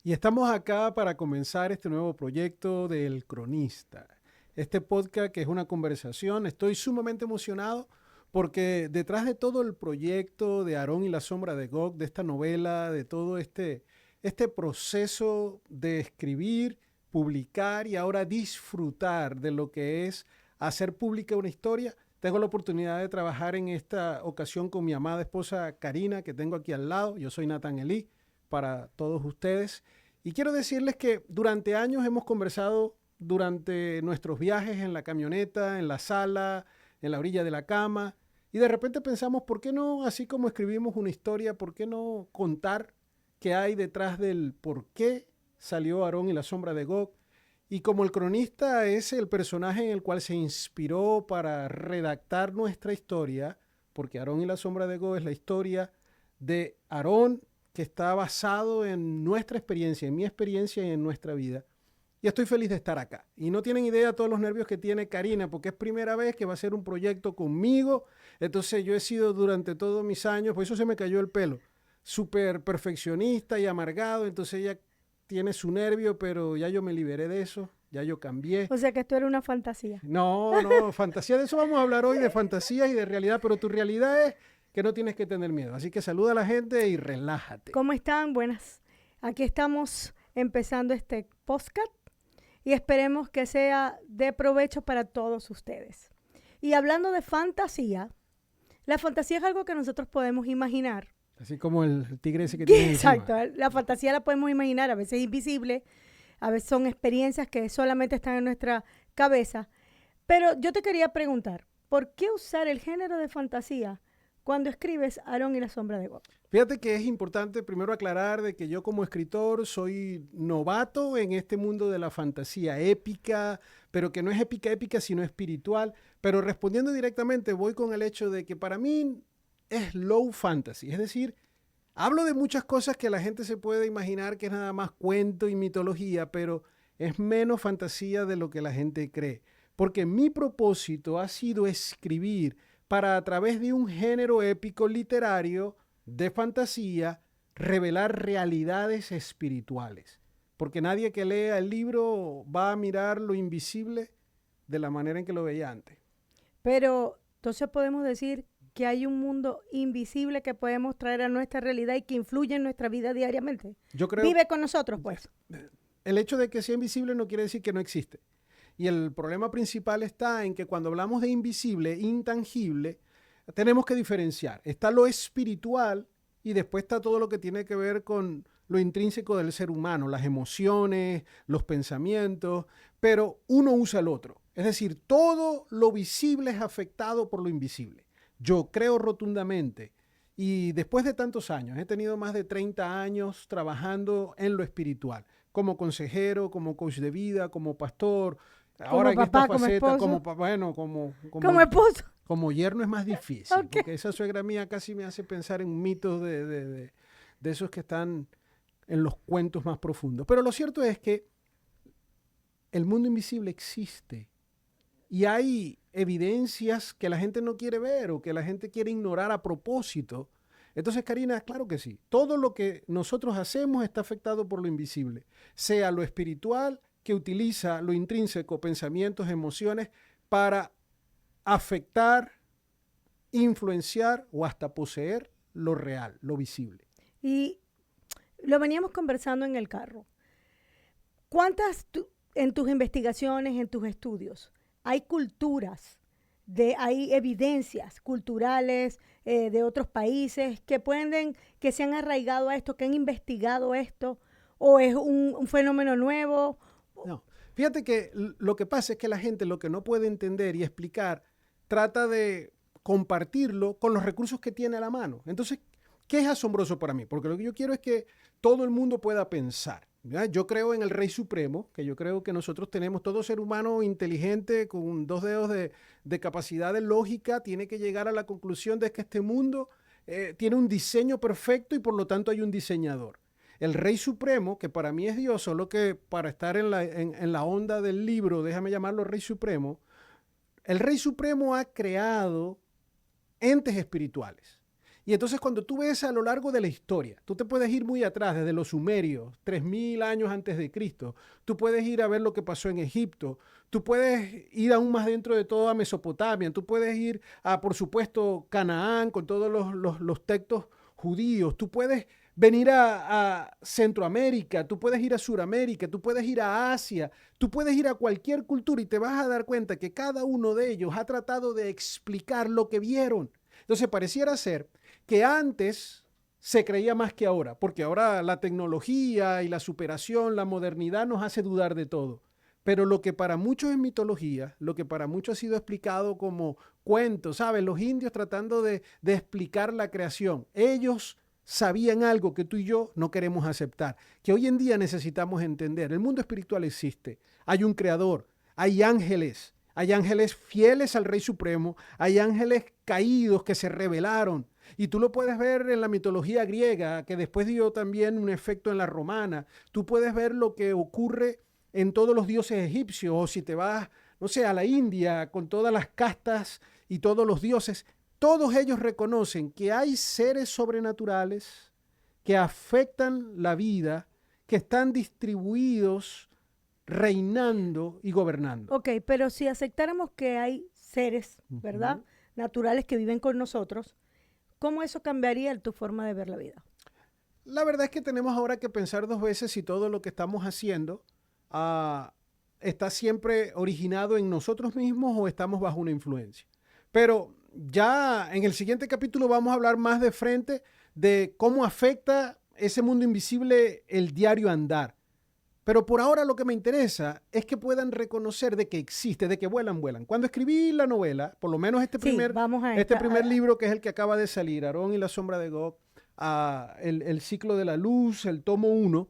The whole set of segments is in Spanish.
Y estamos acá para comenzar este nuevo proyecto del Cronista. Este podcast que es una conversación. Estoy sumamente emocionado porque detrás de todo el proyecto de Aarón y la sombra de Gog, de esta novela, de todo este proceso de escribir, publicar y ahora disfrutar de lo que es hacer pública una historia, tengo la oportunidad de trabajar en esta ocasión con mi amada esposa Karina, que tengo aquí al lado. Yo soy Nathan Elí para todos ustedes. Y quiero decirles que durante años hemos conversado durante nuestros viajes en la camioneta, en la sala, en la orilla de la cama, y de repente pensamos, ¿por qué no, así como escribimos una historia, por qué no contar qué hay detrás del por qué salió Aarón y la sombra de Gog? Y como el cronista es el personaje en el cual se inspiró para redactar nuestra historia, porque Aarón y la sombra de Gog es la historia de Aarón que está basado en nuestra experiencia, en mi experiencia y en nuestra vida. Y estoy feliz de estar acá. Y no tienen idea todos los nervios que tiene Karina, porque es primera vez que va a hacer un proyecto conmigo. Entonces yo he sido durante todos mis años, por eso se me cayó el pelo, súper perfeccionista y amargado. Entonces ella tiene su nervio, pero ya yo me liberé de eso, ya yo cambié. O sea que esto era una fantasía. No, no, fantasía, de eso vamos a hablar hoy, de fantasía y de realidad, pero tu realidad es que no tienes que tener miedo. Así que saluda a la gente y relájate. ¿Cómo están? Buenas. Aquí estamos empezando este podcast y esperemos que sea de provecho para todos ustedes. Y hablando de fantasía, la fantasía es algo que nosotros podemos imaginar. Así como el tigre ese que tiene Exacto, encima. la fantasía la podemos imaginar, a veces invisible, a veces son experiencias que solamente están en nuestra cabeza. Pero yo te quería preguntar, ¿por qué usar el género de fantasía cuando escribes Aarón y la sombra de Gog? Fíjate que es importante primero aclarar de que yo como escritor soy novato en este mundo de la fantasía épica, pero que no es épica épica, sino espiritual. Pero respondiendo directamente, voy con el hecho de que para mí es low fantasy, es decir, hablo de muchas cosas que la gente se puede imaginar que es nada más cuento y mitología, pero es menos fantasía de lo que la gente cree. Porque mi propósito ha sido escribir para a través de un género épico literario de fantasía revelar realidades espirituales. Porque nadie que lea el libro va a mirar lo invisible de la manera en que lo veía antes. Pero entonces podemos decir que hay un mundo invisible que podemos traer a nuestra realidad y que influye en nuestra vida diariamente. Yo creo Vive con nosotros, pues. el hecho de que sea invisible no quiere decir que no existe. Y el problema principal está en que cuando hablamos de invisible, intangible, tenemos que diferenciar. Está lo espiritual y después está todo lo que tiene que ver con lo intrínseco del ser humano, las emociones, los pensamientos, pero uno usa el otro. Es decir, todo lo visible es afectado por lo invisible. Yo creo rotundamente, y después de tantos años, he tenido más de 30 años trabajando en lo espiritual, como consejero, como coach de vida, como pastor, ahora Como en esta papá, como faceta, esposo, bueno, como esposo. como yerno es más difícil, Ok. porque esa suegra mía casi me hace pensar en mitos de esos que están en los cuentos más profundos. Pero lo cierto es que el mundo invisible existe y hay evidencias que la gente no quiere ver o que la gente quiere ignorar a propósito. Entonces, Karina, claro que sí. Todo lo que nosotros hacemos está afectado por lo invisible, sea lo espiritual, que utiliza lo intrínseco, pensamientos, emociones, para afectar, influenciar o hasta poseer lo real, lo visible. Y lo veníamos conversando en el carro. ¿Cuántas en tus investigaciones, en tus estudios, hay culturas, hay evidencias culturales de otros países que se han arraigado a esto, que han investigado esto, o es un fenómeno nuevo? No, fíjate que lo que pasa es que la gente lo que no puede entender y explicar trata de compartirlo con los recursos que tiene a la mano. Entonces, ¿qué es asombroso para mí? Porque lo que yo quiero es que todo el mundo pueda pensar. ¿Ya? Yo creo en el Rey Supremo, que yo creo que nosotros tenemos, todo ser humano inteligente con 2 dedos de capacidad de lógica, tiene que llegar a la conclusión de que este mundo tiene un diseño perfecto y por lo tanto hay un diseñador. El Rey Supremo, que para mí es Dios, solo que para estar en la onda del libro, déjame llamarlo Rey Supremo, el Rey Supremo ha creado entes espirituales. Y entonces cuando tú ves a lo largo de la historia, tú te puedes ir muy atrás, desde los sumerios, 3000 años antes de Cristo, tú puedes ir a ver lo que pasó en Egipto, tú puedes ir aún más dentro de toda Mesopotamia, tú puedes ir a, por supuesto, Canaán con todos los textos judíos, tú puedes venir a Centroamérica, tú puedes ir a Suramérica, tú puedes ir a Asia, tú puedes ir a cualquier cultura y te vas a dar cuenta que cada uno de ellos ha tratado de explicar lo que vieron. Entonces pareciera ser que antes se creía más que ahora, porque ahora la tecnología y la superación, la modernidad nos hace dudar de todo. Pero lo que para muchos es mitología, lo que para muchos ha sido explicado como cuentos, ¿sabes? Los indios tratando de explicar la creación. Ellos sabían algo que tú y yo no queremos aceptar, que hoy en día necesitamos entender. El mundo espiritual existe. Hay un creador, hay ángeles fieles al Rey Supremo, hay ángeles caídos que se rebelaron. Y tú lo puedes ver en la mitología griega, que después dio también un efecto en la romana. Tú puedes ver lo que ocurre en todos los dioses egipcios, o si te vas, no sé, a la India, con todas las castas y todos los dioses, todos ellos reconocen que hay seres sobrenaturales que afectan la vida, que están distribuidos, reinando y gobernando. Ok, pero si aceptáramos que hay seres, ¿verdad? Naturales que viven con nosotros, ¿cómo eso cambiaría tu forma de ver la vida? La verdad es que tenemos ahora que pensar dos veces si todo lo que estamos haciendo está siempre originado en nosotros mismos o estamos bajo una influencia. Pero ya en el siguiente capítulo vamos a hablar más de frente de cómo afecta ese mundo invisible el diario andar. Pero por ahora lo que me interesa es que puedan reconocer de que existe, de que vuelan. Cuando escribí la novela, por lo menos este primer libro, que es el que acaba de salir, Aarón y la sombra de Gog, el ciclo de la luz, el tomo 1,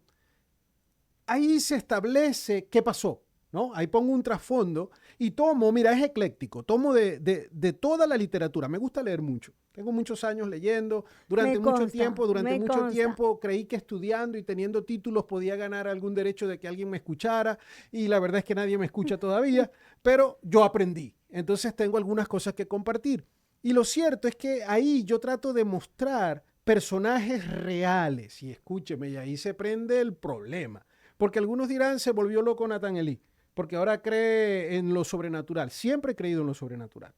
ahí se establece qué pasó, ¿no? Ahí pongo un trasfondo y tomo, mira, es ecléctico, tomo de toda la literatura. Me gusta leer mucho. Tengo muchos años leyendo. Durante mucho tiempo creí que estudiando y teniendo títulos podía ganar algún derecho de que alguien me escuchara, y la verdad es que nadie me escucha todavía, pero yo aprendí. Entonces tengo algunas cosas que compartir. Y lo cierto es que ahí yo trato de mostrar personajes reales. Y escúcheme, y ahí se prende el problema. Porque algunos dirán, se volvió loco Nathan Elí, porque ahora cree en lo sobrenatural. Siempre he creído en lo sobrenatural.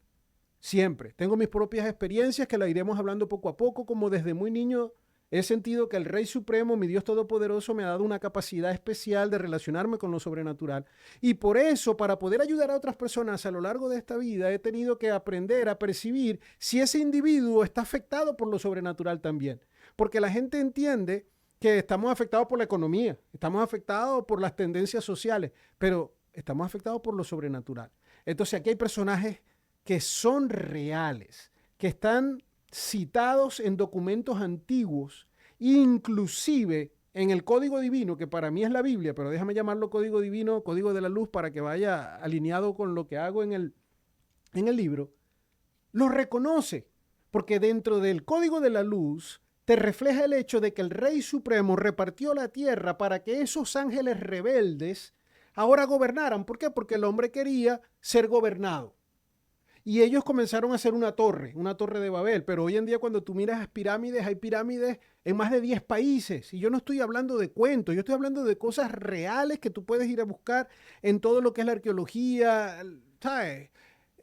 Siempre. Tengo mis propias experiencias que las iremos hablando poco a poco, como desde muy niño he sentido que el Rey Supremo, mi Dios Todopoderoso, me ha dado una capacidad especial de relacionarme con lo sobrenatural. Y por eso, para poder ayudar a otras personas a lo largo de esta vida, he tenido que aprender a percibir si ese individuo está afectado por lo sobrenatural también. Porque la gente entiende que estamos afectados por la economía, estamos afectados por las tendencias sociales, pero estamos afectados por lo sobrenatural. Entonces aquí hay personajes que son reales, que están citados en documentos antiguos, inclusive en el Código Divino, que para mí es la Biblia, pero déjame llamarlo Código Divino, Código de la Luz, para que vaya alineado con lo que hago en el libro, lo reconoce, porque dentro del Código de la Luz te refleja el hecho de que el Rey Supremo repartió la tierra para que esos ángeles rebeldes ahora gobernaran. ¿Por qué? Porque el hombre quería ser gobernado. Y ellos comenzaron a hacer una torre de Babel, pero hoy en día cuando tú miras pirámides, hay pirámides en más de 10 países. Y yo no estoy hablando de cuentos, yo estoy hablando de cosas reales que tú puedes ir a buscar en todo lo que es la arqueología, ¿sabes?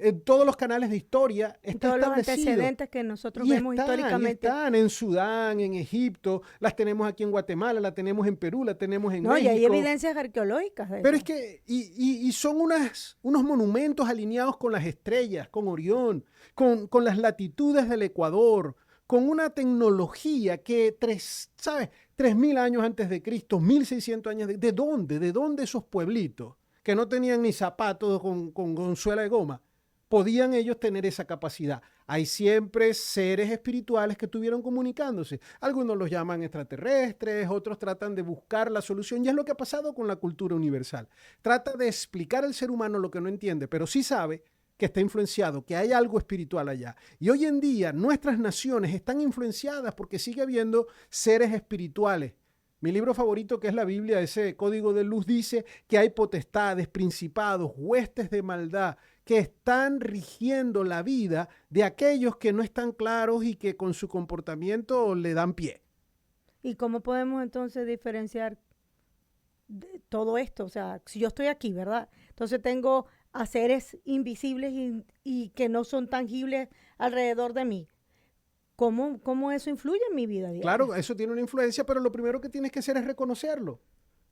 En todos los canales de historia está todos establecido. Los antecedentes que nosotros vemos históricamente. Están en Sudán, en Egipto, las tenemos aquí en Guatemala, las tenemos en Perú, las tenemos en México. Y hay evidencias arqueológicas de Pero eso. es que, y son unos monumentos alineados con las estrellas, con Orión, con las latitudes del Ecuador, con una tecnología que, 3.000 años antes de Cristo, 1.600 años ¿de dónde? ¿De dónde esos pueblitos que no tenían ni zapatos con suela de goma podían ellos tener esa capacidad? Hay siempre seres espirituales que estuvieron comunicándose. Algunos los llaman extraterrestres, otros tratan de buscar la solución, y es lo que ha pasado con la cultura universal. Trata de explicar al ser humano lo que no entiende, pero sí sabe que está influenciado, que hay algo espiritual allá. Y hoy en día nuestras naciones están influenciadas porque sigue habiendo seres espirituales. Mi libro favorito, que es la Biblia, ese Código de Luz, dice que hay potestades, principados, huestes de maldad que están rigiendo la vida de aquellos que no están claros y que con su comportamiento le dan pie. ¿Y cómo podemos entonces diferenciar todo esto? O sea, si yo estoy aquí, ¿verdad? Entonces tengo a seres invisibles y que no son tangibles alrededor de mí. ¿Cómo eso influye en mi vida diaria? Claro, eso tiene una influencia, pero lo primero que tienes que hacer es reconocerlo.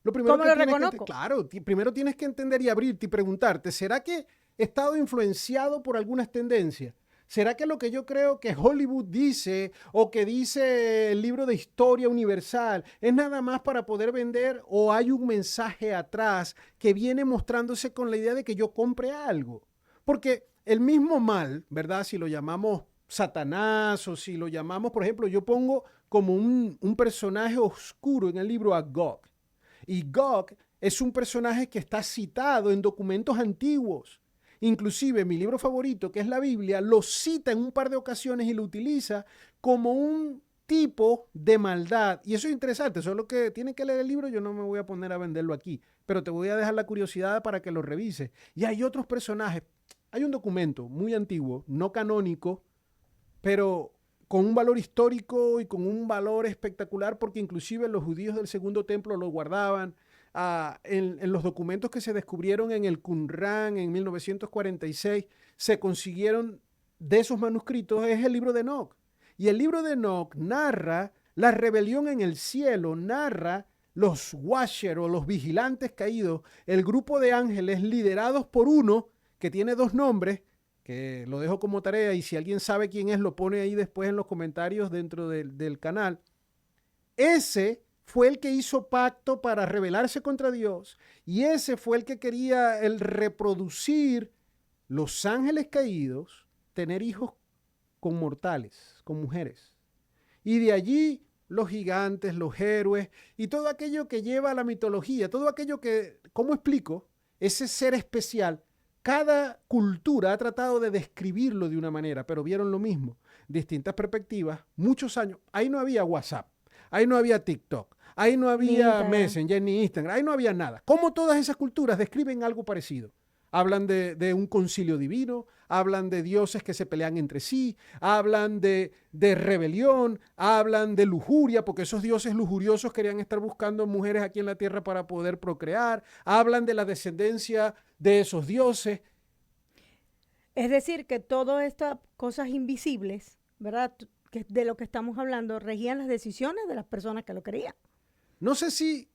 Lo primero ¿Cómo que lo tienes reconozco? claro, primero tienes que entender y abrirte y preguntarte, ¿será que he estado influenciado por algunas tendencias? ¿Será que lo que yo creo que Hollywood dice o que dice el libro de historia universal es nada más para poder vender o hay un mensaje atrás que viene mostrándose con la idea de que yo compre algo? Porque el mismo mal, ¿verdad? Si lo llamamos Satanás o si lo llamamos, por ejemplo, yo pongo como un personaje oscuro en el libro a Gog. Y Gog es un personaje que está citado en documentos antiguos. Inclusive mi libro favorito, que es la Biblia, lo cita en un par de ocasiones y lo utiliza como un tipo de maldad. Y eso es interesante, solo que tienen que leer el libro, yo no me voy a poner a venderlo aquí, pero te voy a dejar la curiosidad para que lo revises. Y hay otros personajes. Hay un documento muy antiguo, no canónico, pero con un valor histórico y con un valor espectacular porque inclusive los judíos del Segundo Templo lo guardaban. En los documentos que se descubrieron en el Qumrán en 1946 se consiguieron de esos manuscritos es el libro de Enoc. Y el libro de Enoc narra la rebelión en el cielo, narra los Watcher o los vigilantes caídos, el grupo de ángeles liderados por uno que tiene dos nombres, que lo dejo como tarea y si alguien sabe quién es, lo pone ahí después en los comentarios dentro del canal. Ese fue el que hizo pacto para rebelarse contra Dios y ese fue el que quería el reproducir los ángeles caídos, tener hijos con mortales, con mujeres. Y de allí los gigantes, los héroes y todo aquello que lleva a la mitología, todo aquello que, ¿cómo explico? Ese ser especial. Cada cultura ha tratado de describirlo de una manera, pero vieron lo mismo. Distintas perspectivas, muchos años. Ahí no había WhatsApp, ahí no había TikTok, ahí no había Messenger ni Instagram, ahí no había nada. ¿Cómo todas esas culturas describen algo parecido? Hablan de un concilio divino, hablan de dioses que se pelean entre sí, hablan de rebelión, hablan de lujuria, porque esos dioses lujuriosos querían estar buscando mujeres aquí en la tierra para poder procrear, hablan de la descendencia de esos dioses. Es decir, que todas estas cosas invisibles, ¿verdad? Que de lo que estamos hablando, regían las decisiones de las personas que lo creían. No sé si...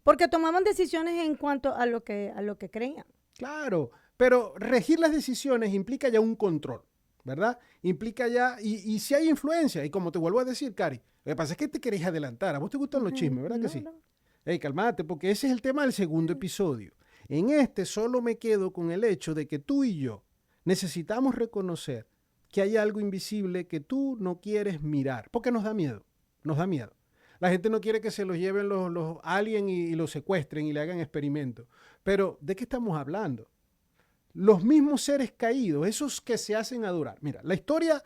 Porque tomaban decisiones en cuanto a lo que creían. Claro, pero regir las decisiones implica ya un control, ¿verdad? Implica ya, y si hay influencia, y como te vuelvo a decir, Cari, lo que pasa es que te querés adelantar, a vos te gustan los chismes, ¿verdad que sí? No. Hey, calmate, porque ese es el tema del segundo episodio. En este solo me quedo con el hecho de que tú y yo necesitamos reconocer que hay algo invisible que tú no quieres mirar, porque nos da miedo, nos da miedo. La gente no quiere que se los lleven los aliens y los secuestren y le hagan experimentos. Pero, ¿de qué estamos hablando? Los mismos seres caídos, esos que se hacen adorar. Mira, la historia,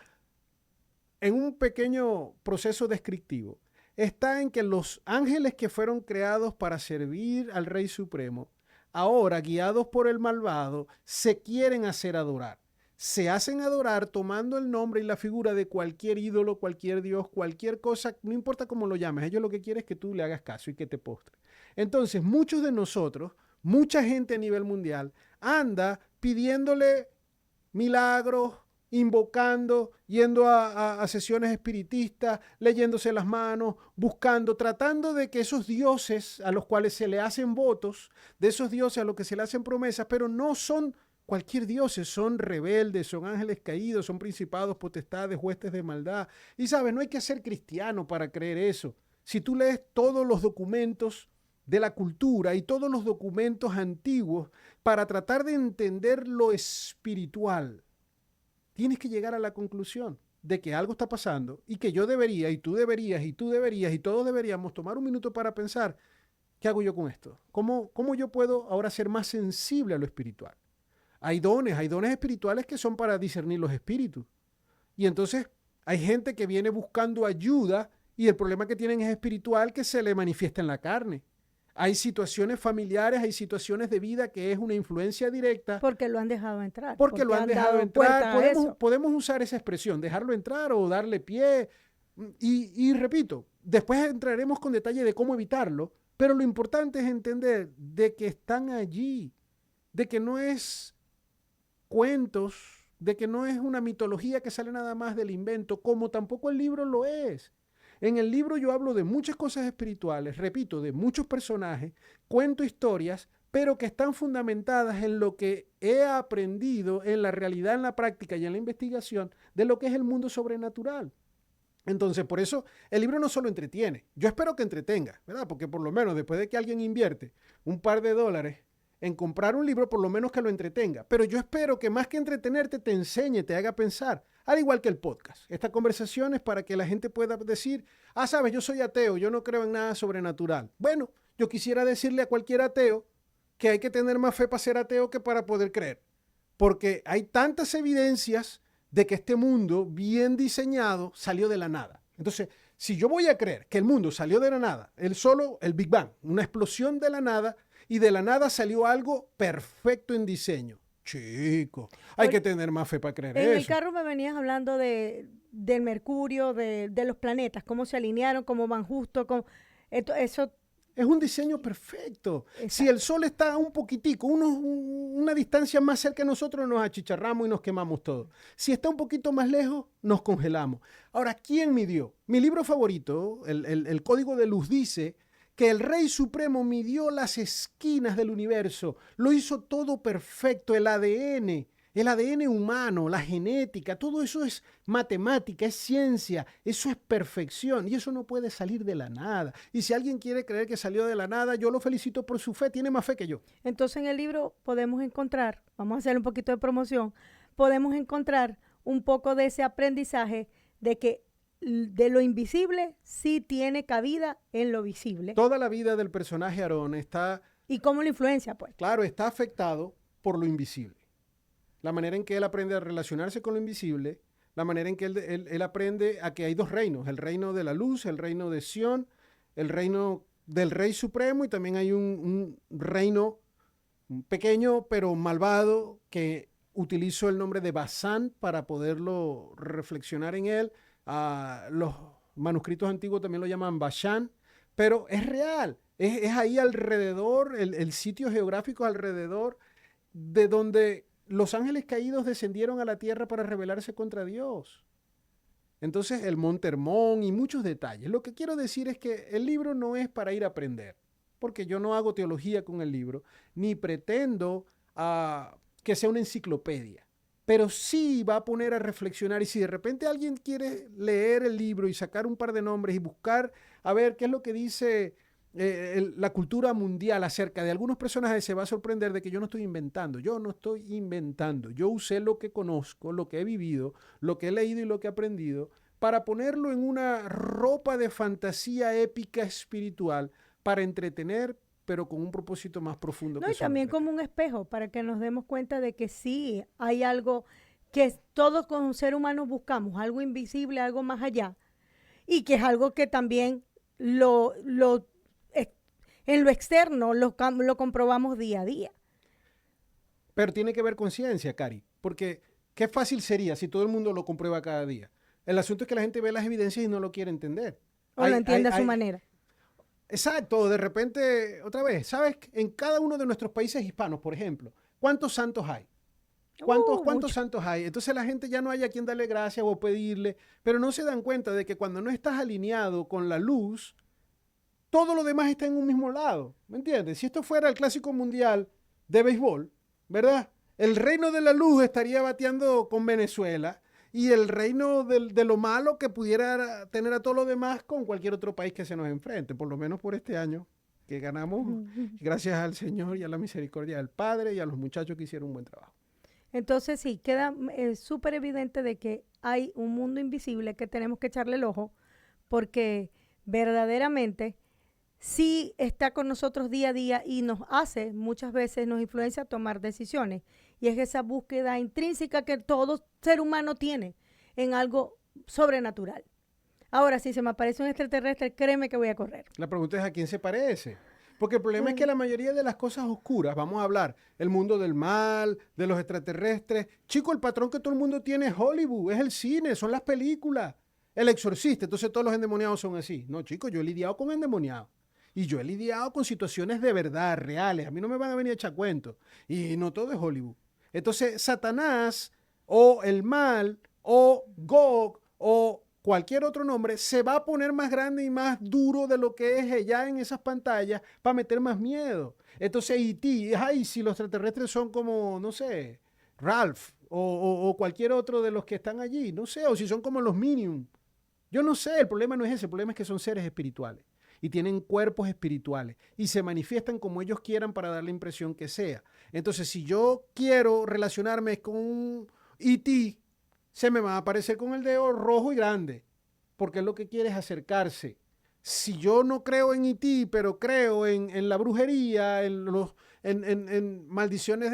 en un pequeño proceso descriptivo, está en que los ángeles que fueron creados para servir al Rey Supremo, ahora, guiados por el malvado, se quieren hacer adorar. Se hacen adorar tomando el nombre y la figura de cualquier ídolo, cualquier dios, cualquier cosa, no importa cómo lo llames, ellos lo que quieren es que tú le hagas caso y que te postres. Entonces, muchos de nosotros, mucha gente a nivel mundial, anda pidiéndole milagros, invocando, yendo a sesiones espiritistas, leyéndose las manos, buscando, tratando de que esos dioses a los cuales se le hacen votos, de esos dioses a los que se le hacen promesas, pero no son cualquier dioses, son rebeldes, son ángeles caídos, son principados, potestades, huestes de maldad. Y sabes, no hay que ser cristiano para creer eso. Si tú lees todos los documentos de la cultura y todos los documentos antiguos para tratar de entender lo espiritual, tienes que llegar a la conclusión de que algo está pasando y que yo debería, y tú deberías, y tú deberías, y todos deberíamos tomar un minuto para pensar, ¿qué hago yo con esto? ¿Cómo yo puedo ahora ser más sensible a lo espiritual? Hay dones espirituales que son para discernir los espíritus. Y entonces hay gente que viene buscando ayuda y el problema que tienen es espiritual que se le manifiesta en la carne. hay situaciones familiares, hay situaciones de vida que es una influencia directa. Porque lo han dejado entrar. Porque lo han dejado entrar. Podemos, podemos usar esa expresión, dejarlo entrar o darle pie. Y repito, después entraremos con detalle de cómo evitarlo, pero lo importante es entender de que están allí, de que no es cuentos, de que no es una mitología que sale nada más del invento, como tampoco el libro lo es. En el libro yo hablo de muchas cosas espirituales, repito, de muchos personajes, cuento historias, pero que están fundamentadas en lo que he aprendido en la realidad, en la práctica y en la investigación de lo que es el mundo sobrenatural. Entonces, por eso el libro no solo entretiene, yo espero que entretenga, ¿verdad? Porque por lo menos después de que alguien invierte un par de dólares en comprar un libro, por lo menos que lo entretenga. Pero yo espero que más que entretenerte, te enseñe, te haga pensar, al igual que el podcast. Esta conversación es para que la gente pueda decir, sabes, yo soy ateo, yo no creo en nada sobrenatural. Bueno, yo quisiera decirle a cualquier ateo que hay que tener más fe para ser ateo que para poder creer. Porque hay tantas evidencias de que este mundo bien diseñado salió de la nada. Entonces, si yo voy a creer que el mundo salió de la nada, el Big Bang, una explosión de la nada, y de la nada salió algo perfecto en diseño. Chico, hay que tener más fe para creer eso. En el carro me venías hablando del Mercurio, de los planetas, cómo se alinearon, cómo van justo, eso. Es un diseño perfecto. Exacto. Si el sol está un poquitico, una distancia más cerca de nosotros, nos achicharramos y nos quemamos todo. Si está un poquito más lejos, nos congelamos. Ahora, ¿quién midió? Mi libro favorito, el Código de Luz, dice que el Rey Supremo midió las esquinas del universo, lo hizo todo perfecto, el ADN humano, la genética, todo eso es matemática, es ciencia, eso es perfección y eso no puede salir de la nada. Y si alguien quiere creer que salió de la nada, yo lo felicito por su fe, tiene más fe que yo. Entonces en el libro podemos encontrar, vamos a hacer un poquito de promoción, podemos encontrar un poco de ese aprendizaje de que de lo invisible sí tiene cabida en lo visible. Toda la vida del personaje Aarón está... ¿Y cómo lo influencia, pues? Claro, está afectado por lo invisible. La manera en que él aprende a relacionarse con lo invisible, la manera en que él aprende a que hay dos reinos, el reino de la luz, el reino de Sión, el reino del Rey Supremo y también hay un reino pequeño pero malvado que utilizó el nombre de Basán para poderlo reflexionar en él. Los manuscritos antiguos también lo llaman Bashan, pero es real, es ahí alrededor, el sitio geográfico alrededor de donde los ángeles caídos descendieron a la tierra para rebelarse contra Dios. Entonces el Monte Hermón y muchos detalles. Lo que quiero decir es que el libro no es para ir a aprender, porque yo no hago teología con el libro, ni pretendo que sea una enciclopedia. Pero sí va a poner a reflexionar y si de repente alguien quiere leer el libro y sacar un par de nombres y buscar a ver qué es lo que dice la cultura mundial acerca de algunos personajes, se va a sorprender de que yo no estoy inventando. Yo no estoy inventando. Yo usé lo que conozco, lo que he vivido, lo que he leído y lo que he aprendido para ponerlo en una ropa de fantasía épica espiritual para entretener, pero con un propósito más profundo. No, y también como un espejo, para que nos demos cuenta de que sí hay algo que todos como ser humanos buscamos, algo invisible, algo más allá, y que es algo que también en lo externo lo comprobamos día a día. Pero tiene que ver con ciencia, Cari, porque qué fácil sería si todo el mundo lo comprueba cada día. El asunto es que la gente ve las evidencias y no lo quiere entender. O lo entiende a su manera. Exacto, de repente, otra vez, ¿sabes? En cada uno de nuestros países hispanos, por ejemplo, ¿cuántos santos hay? ¿Cuántos santos hay? Entonces la gente ya no hay a quien darle gracias o pedirle, pero no se dan cuenta de que cuando no estás alineado con la luz, todo lo demás está en un mismo lado, ¿me entiendes? Si esto fuera el Clásico Mundial de béisbol, ¿verdad? El reino de la luz estaría bateando con Venezuela y el reino de lo malo que pudiera tener a todo lo demás con cualquier otro país que se nos enfrente, por lo menos por este año que ganamos, gracias al Señor y a la misericordia del Padre y a los muchachos que hicieron un buen trabajo. Entonces sí, queda súper evidente de que hay un mundo invisible que tenemos que echarle el ojo porque verdaderamente sí está con nosotros día a día y nos hace, muchas veces nos influencia a tomar decisiones. Y es esa búsqueda intrínseca que todo ser humano tiene en algo sobrenatural. Ahora, si se me aparece un extraterrestre, créeme que voy a correr. La pregunta es ¿a quién se parece? Porque el problema es que la mayoría de las cosas oscuras, vamos a hablar, el mundo del mal, de los extraterrestres. Chico, el patrón que todo el mundo tiene es Hollywood, es el cine, son las películas. El exorcista, entonces todos los endemoniados son así. No, chicos, yo he lidiado con endemoniados. Y yo he lidiado con situaciones de verdad, reales. A mí no me van a venir a echar cuentos. Y no todo es Hollywood. Entonces, Satanás o el mal o Gog o cualquier otro nombre se va a poner más grande y más duro de lo que es ya en esas pantallas para meter más miedo. Entonces, E.T., ay, si los extraterrestres son como, no sé, Ralph o cualquier otro de los que están allí, no sé, o si son como los Minions. Yo no sé, el problema no es ese, el problema es que son seres espirituales y tienen cuerpos espirituales y se manifiestan como ellos quieran para dar la impresión que sea. Entonces, si yo quiero relacionarme con un E.T., se me va a aparecer con el dedo rojo y grande, porque es lo que quiere es acercarse. Si yo no creo en E.T., pero creo en la brujería, en maldiciones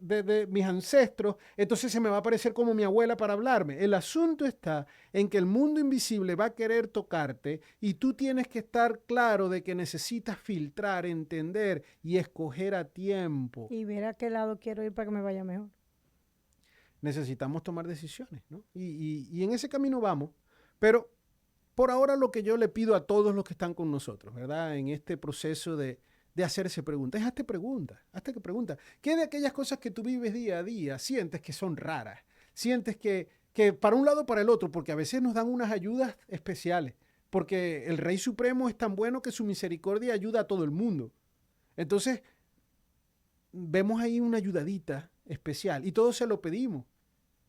de mis ancestros, entonces se me va a aparecer como mi abuela para hablarme. El asunto está en que el mundo invisible va a querer tocarte y tú tienes que estar claro de que necesitas filtrar, entender y escoger a tiempo. Y ver a qué lado quiero ir para que me vaya mejor. Necesitamos tomar decisiones, ¿no? Y en ese camino vamos, pero por ahora lo que yo le pido a todos los que están con nosotros, ¿verdad? En este proceso de hacerse preguntas, es hazte preguntas. ¿Qué de aquellas cosas que tú vives día a día sientes que son raras? Sientes que para un lado o para el otro, porque a veces nos dan unas ayudas especiales, porque el Rey Supremo es tan bueno que su misericordia ayuda a todo el mundo. Entonces, vemos ahí una ayudadita especial y todos se lo pedimos.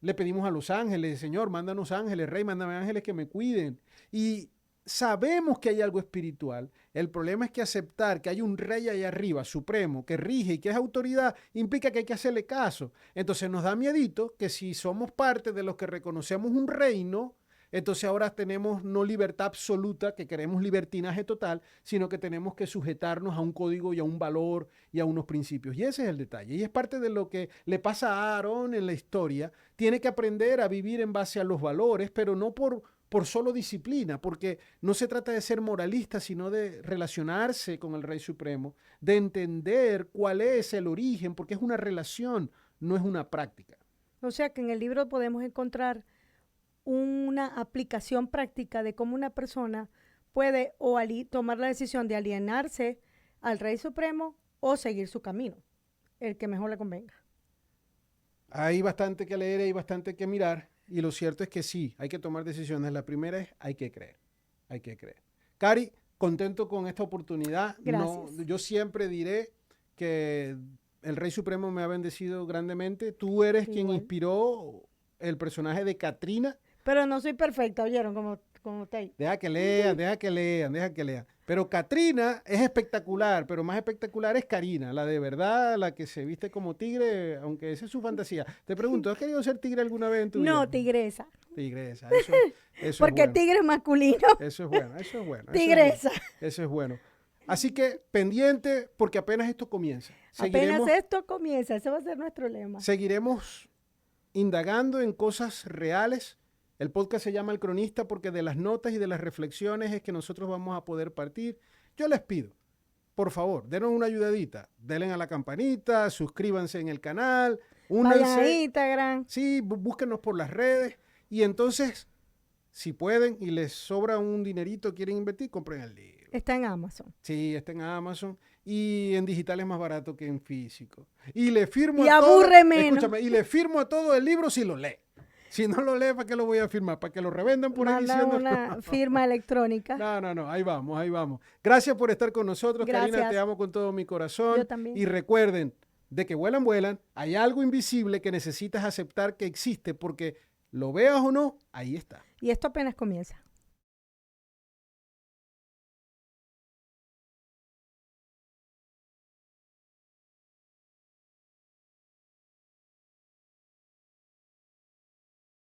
Le pedimos a los ángeles, Señor, mándanos ángeles, Rey, mándame ángeles que me cuiden. Y sabemos que hay algo espiritual. El problema es que aceptar que hay un rey allá arriba, supremo, que rige y que es autoridad, implica que hay que hacerle caso. Entonces nos da miedito que si somos parte de los que reconocemos un reino, entonces ahora tenemos no libertad absoluta, que queremos libertinaje total, sino que tenemos que sujetarnos a un código y a un valor y a unos principios. Y ese es el detalle. Y es parte de lo que le pasa a Aarón en la historia. Tiene que aprender a vivir en base a los valores, pero no por solo disciplina, porque no se trata de ser moralista, sino de relacionarse con el Rey Supremo, de entender cuál es el origen, porque es una relación, no es una práctica. O sea que en el libro podemos encontrar una aplicación práctica de cómo una persona puede tomar la decisión de alienarse al Rey Supremo o seguir su camino, el que mejor le convenga. Hay bastante que leer, hay bastante que mirar, y lo cierto es que sí, hay que tomar decisiones. La primera es, hay que creer. Cari, contento con esta oportunidad. Gracias. No, yo siempre diré que el Rey Supremo me ha bendecido grandemente. Tú eres quien inspiró el personaje de Katrina. Pero no soy perfecta, ¿oyeron? Como está ahí. Deja que lean. Pero Katrina es espectacular, pero más espectacular es Karina, la de verdad, la que se viste como tigre, aunque esa es su fantasía. Te pregunto, ¿has querido ser tigre alguna vez en tu vida? No, tigresa. Tigresa, eso porque es bueno. tigre es masculino. Eso es bueno. Tigresa. Eso es bueno. Así que pendiente, porque apenas esto comienza. Apenas esto comienza, ese va a ser nuestro lema. Seguiremos indagando en cosas reales. El podcast se llama El Cronista porque de las notas y de las reflexiones es que nosotros vamos a poder partir. Yo les pido, por favor, denos una ayudadita. Denle a la campanita, suscríbanse en el canal. Vayan a Instagram. Sí, búsquenos por las redes. Y entonces, si pueden y les sobra un dinerito, quieren invertir, compren el libro. Está en Amazon. Sí, está en Amazon. Y en digital es más barato que en físico. Y le firmo y a aburre todo, menos. Escúchame, y le firmo a todo el libro si lo lee. Si no lo lee, ¿para qué lo voy a firmar? ¿Para que lo revendan por ahí diciendo? Una firma electrónica. No, ahí vamos. Gracias por estar con nosotros, Gracias. Karina, te amo con todo mi corazón. Yo también. Y recuerden, de que vuelan, hay algo invisible que necesitas aceptar que existe, porque lo veas o no, ahí está. Y esto apenas comienza.